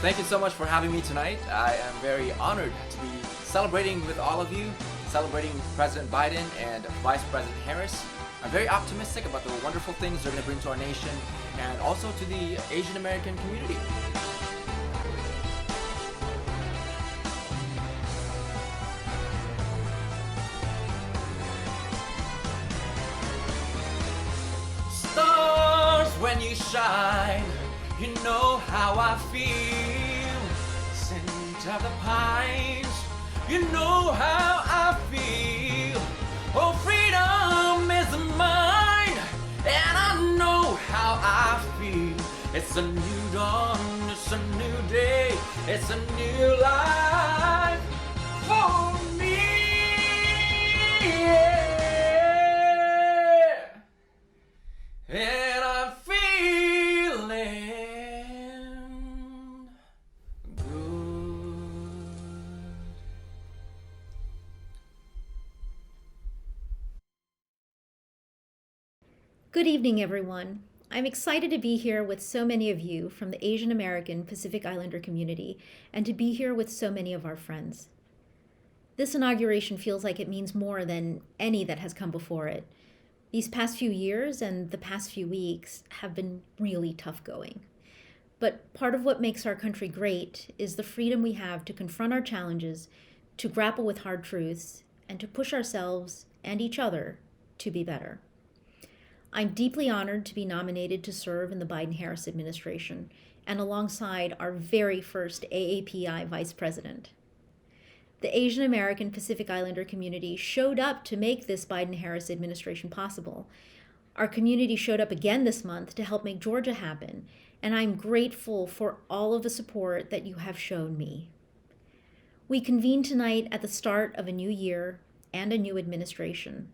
Thank you so much for having me tonight. I am very honored to be celebrating with all of you, celebrating President Biden and Vice President Harris. I'm very optimistic about the wonderful things they're going to bring to our nation and also to the Asian American community. Stars, when you shine, you know how I feel. Scent of the pines, you know how I feel. Oh, freedom is mine, and I know how I feel. It's a new dawn, it's a new day, it's a new life for me. Yeah. And I'm feeling good. Good evening, everyone. I'm excited to be here with so many of you from the Asian American Pacific Islander community and to be here with so many of our friends. This inauguration feels like it means more than any that has come before it. These past few years and the past few weeks have been really tough going. But part of what makes our country great is the freedom we have to confront our challenges, to grapple with hard truths, and to push ourselves and each other to be better. I'm deeply honored to be nominated to serve in the Biden-Harris administration and alongside our very first AAPI vice president. The Asian American Pacific Islander community showed up to make this Biden-Harris administration possible. Our community showed up again this month to help make Georgia happen, and I'm grateful for all of the support that you have shown me. We convene tonight at the start of a new year and a new administration.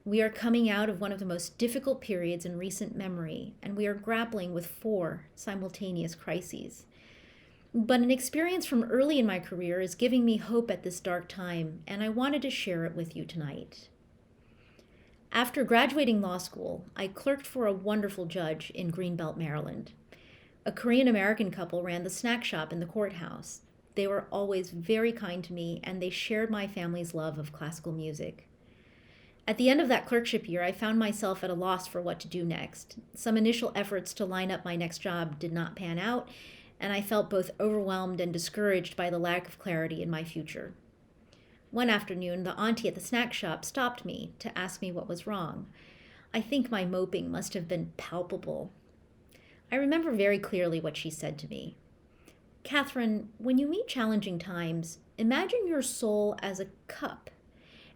We are coming out of one of the most difficult periods in recent memory, and we are grappling with 4 simultaneous crises. But an experience from early in my career is giving me hope at this dark time, and I wanted to share it with you tonight. After graduating law school, I clerked for a wonderful judge in Greenbelt, Maryland. A Korean-American couple ran the snack shop in the courthouse. They were always very kind to me, and they shared my family's love of classical music. At the end of that clerkship year, I found myself at a loss for what to do next. Some initial efforts to line up my next job did not pan out, and I felt both overwhelmed and discouraged by the lack of clarity in my future. One afternoon, the auntie at the snack shop stopped me to ask me what was wrong. I think my moping must have been palpable. I remember very clearly what she said to me. "Catherine, when you meet challenging times, imagine your soul as a cup.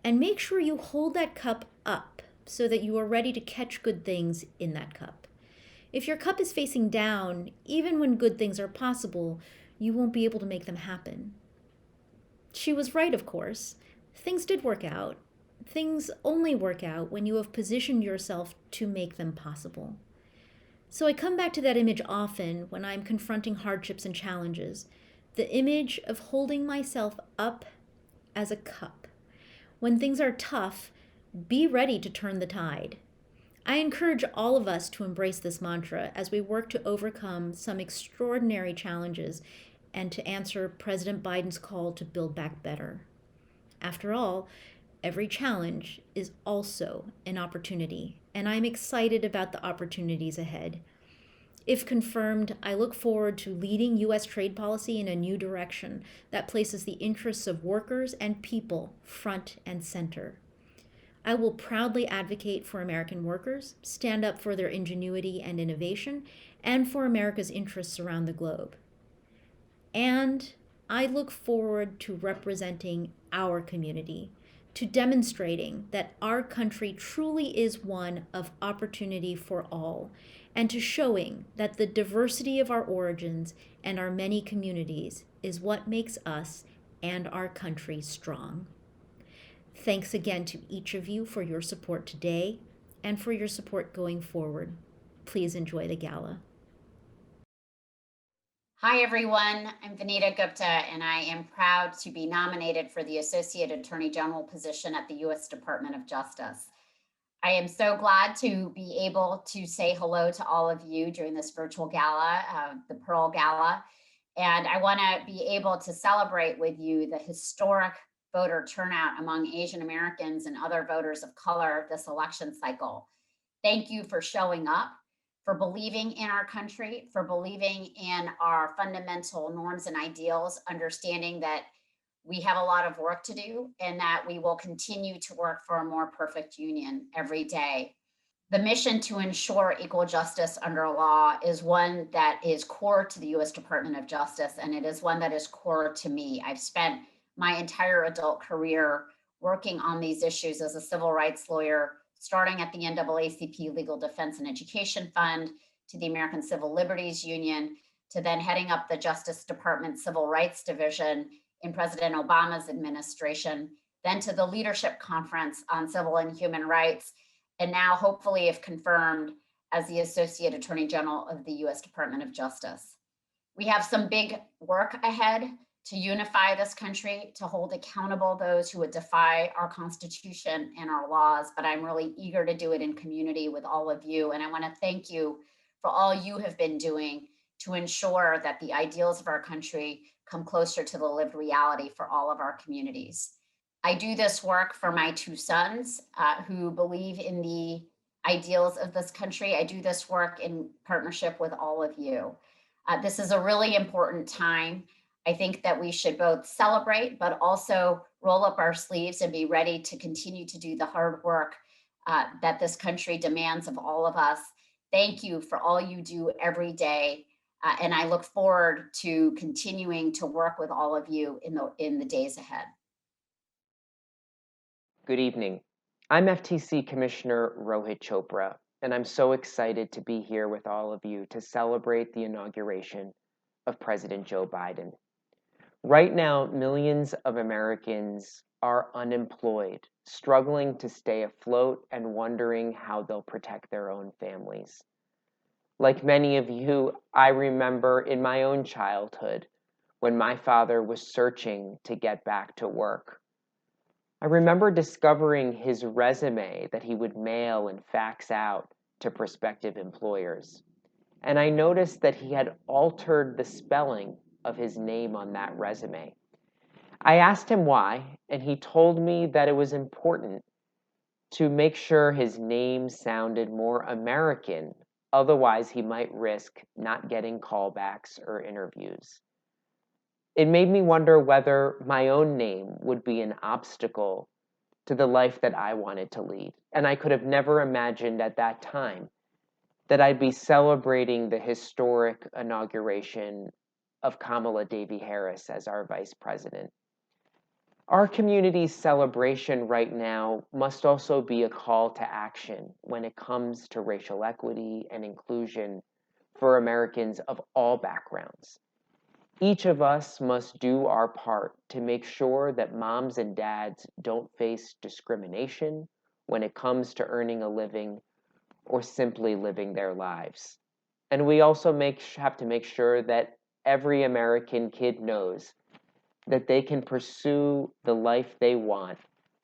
And make sure you hold that cup up so that you are ready to catch good things in that cup. If your cup is facing down, even when good things are possible, you won't be able to make them happen." She was right, of course. Things did work out. Things only work out when you have positioned yourself to make them possible. So I come back to that image often when I'm confronting hardships and challenges, the image of holding myself up as a cup. When things are tough, be ready to turn the tide. I encourage all of us to embrace this mantra as we work to overcome some extraordinary challenges and to answer President Biden's call to build back better. After all, every challenge is also an opportunity, and I'm excited about the opportunities ahead. If confirmed, I look forward to leading U.S. trade policy in a new direction that places the interests of workers and people front and center. I will proudly advocate for American workers, stand up for their ingenuity and innovation, and for America's interests around the globe. And I look forward to representing our community, to demonstrating that our country truly is one of opportunity for all, and to showing that the diversity of our origins and our many communities is what makes us and our country strong. Thanks again to each of you for your support today and for your support going forward. Please enjoy the gala. Hi, everyone. I'm Vanita Gupta, and I am proud to be nominated for the Associate Attorney General position at the U.S. Department of Justice. I am so glad to be able to say hello to all of you during this virtual gala, the Pearl Gala. And I want to be able to celebrate with you the historic voter turnout among Asian Americans and other voters of color this election cycle. Thank you for showing up, for believing in our country, for believing in our fundamental norms and ideals, understanding that we have a lot of work to do and that we will continue to work for a more perfect union every day. The mission to ensure equal justice under law is one that is core to the U.S. Department of Justice, and it is one that is core to me. I've spent my entire adult career working on these issues as a civil rights lawyer, starting at the NAACP Legal Defense and Education Fund, to the American Civil Liberties Union, to then heading up the Justice Department Civil Rights Division in President Obama's administration, then to the Leadership Conference on Civil and Human Rights, and now, hopefully, if confirmed, as the Associate Attorney General of the U.S. Department of Justice. We have some big work ahead to unify this country, to hold accountable those who would defy our Constitution and our laws, but I'm really eager to do it in community with all of you. And I want to thank you for all you have been doing to ensure that the ideals of our country come closer to the lived reality for all of our communities. I do this work for my two sons who believe in the ideals of this country. I do this work in partnership with all of you. This is a really important time. I think that we should both celebrate, but also roll up our sleeves and be ready to continue to do the hard work that this country demands of all of us. Thank you for all you do every day. And I look forward to continuing to work with all of you in the days ahead. Good evening. I'm FTC Commissioner Rohit Chopra, and I'm so excited to be here with all of you to celebrate the inauguration of President Joe Biden. Right now, millions of Americans are unemployed, struggling to stay afloat and wondering how they'll protect their own families. Like many of you, I remember in my own childhood when my father was searching to get back to work. I remember discovering his resume that he would mail and fax out to prospective employers. And I noticed that he had altered the spelling of his name on that resume. I asked him why, and he told me that it was important to make sure his name sounded more American, otherwise he might risk not getting callbacks or interviews. It made me wonder whether my own name would be an obstacle to the life that I wanted to lead. And I could have never imagined at that time that I'd be celebrating the historic inauguration of Kamala Devi Harris as our vice president. Our community's celebration right now must also be a call to action when it comes to racial equity and inclusion for Americans of all backgrounds. Each of us must do our part to make sure that moms and dads don't face discrimination when it comes to earning a living or simply living their lives. And we also have to make sure that every American kid knows that they can pursue the life they want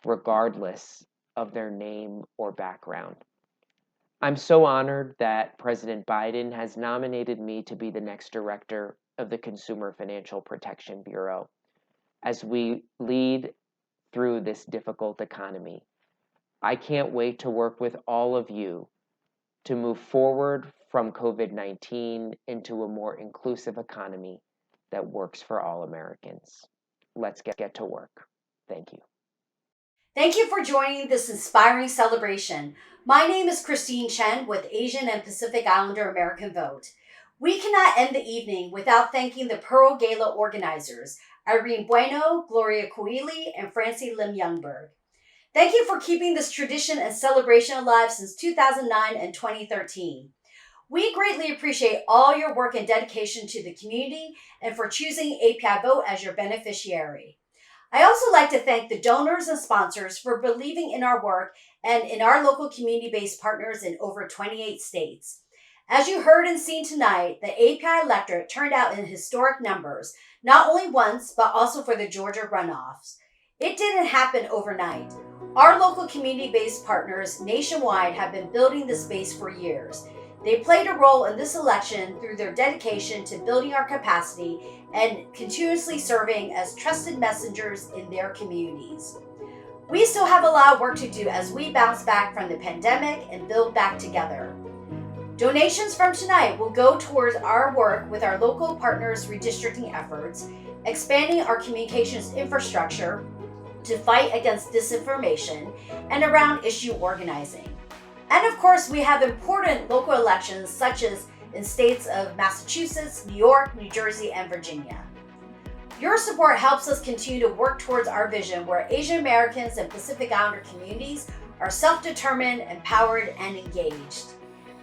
regardless of their name or background. I'm so honored that President Biden has nominated me to be the next director of the Consumer Financial Protection Bureau as we lead through this difficult economy. I can't wait to work with all of you to move forward from COVID-19 into a more inclusive economy that works for all Americans. Let's get to work. Thank you. Thank you for joining this inspiring celebration. My name is Christine Chen with Asian and Pacific Islander American Vote. We cannot end the evening without thanking the Pearl Gala organizers, Irene Bueno, Gloria Caoile, and Francey Youngberg. Thank you for keeping this tradition and celebration alive since 2009 and 2013. We greatly appreciate all your work and dedication to the community and for choosing APIAVote as your beneficiary. I also like to thank the donors and sponsors for believing in our work and in our local community-based partners in over 28 states. As you heard and seen tonight, the API electorate turned out in historic numbers, not only once, but also for the Georgia runoffs. It didn't happen overnight. Our local community-based partners nationwide have been building this base for years. They played a role in this election through their dedication to building our capacity and continuously serving as trusted messengers in their communities. We still have a lot of work to do as we bounce back from the pandemic and build back together. Donations from tonight will go towards our work with our local partners' redistricting efforts, expanding our communications infrastructure to fight against disinformation, and around issue organizing. And of course, we have important local elections such as in states of Massachusetts, New York, New Jersey, and Virginia. Your support helps us continue to work towards our vision where Asian Americans and Pacific Islander communities are self-determined, empowered, and engaged.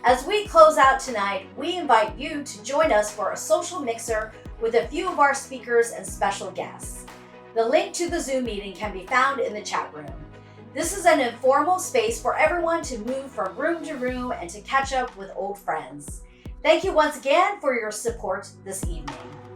As we close out tonight, we invite you to join us for a social mixer with a few of our speakers and special guests. The link to the Zoom meeting can be found in the chat room. This is an informal space for everyone to move from room to room and to catch up with old friends. Thank you once again for your support this evening.